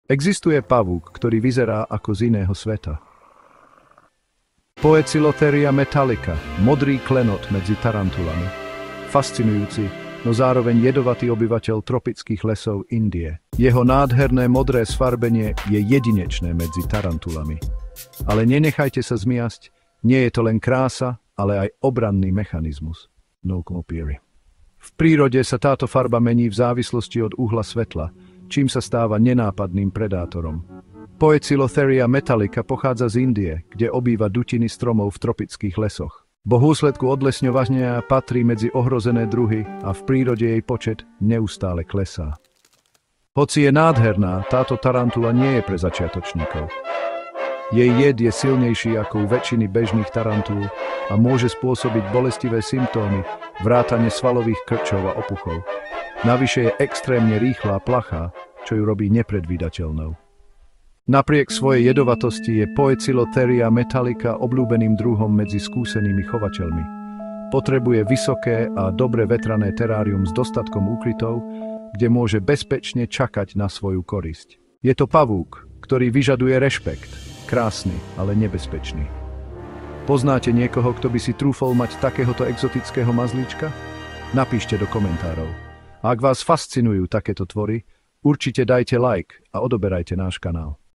Existuje pavúk, ktorý vyzerá ako z iného sveta. Poecilotheria metallica, modrý klenot medzi tarantulami. Fascinujúci, no zároveň jedovatý obyvateľ tropických lesov Indie. Jeho nádherné modré sfarbenie je jedinečné medzi tarantulami. Ale nenechajte sa zmiasť, nie je to len krása, ale aj obranný mechanizmus. V prírode sa táto farba mení v závislosti od uhla svetla, čím sa stáva nenápadným predátorom. Poecilotheria metallica pochádza z Indie, kde obýva dutiny stromov v tropických lesoch. V dôsledku odlesňovania patrí medzi ohrozené druhy a v prírode jej počet neustále klesá. Hoci je nádherná, táto tarantula nie je pre začiatočníkov. Jej jed je silnejší ako u väčšiny bežných tarantúl a môže spôsobiť bolestivé symptómy, vrátane svalových krčov a opuchov. Navyše je extrémne rýchla a plachá, čo ju robí nepredvídateľnou. Napriek svojej jedovatosti je Poecilotheria metallica obľúbeným druhom medzi skúsenými chovateľmi. Potrebuje vysoké a dobre vetrané terárium s dostatkom úkrytov, kde môže bezpečne čakať na svoju korisť. Je to pavúk, ktorý vyžaduje rešpekt, krásny, ale nebezpečný. Poznáte niekoho, kto by si trúfol mať takéhoto exotického mazlíčka? Napíšte do komentárov. A ak vás fascinujú takéto tvory, určite dajte like a odoberajte náš kanál.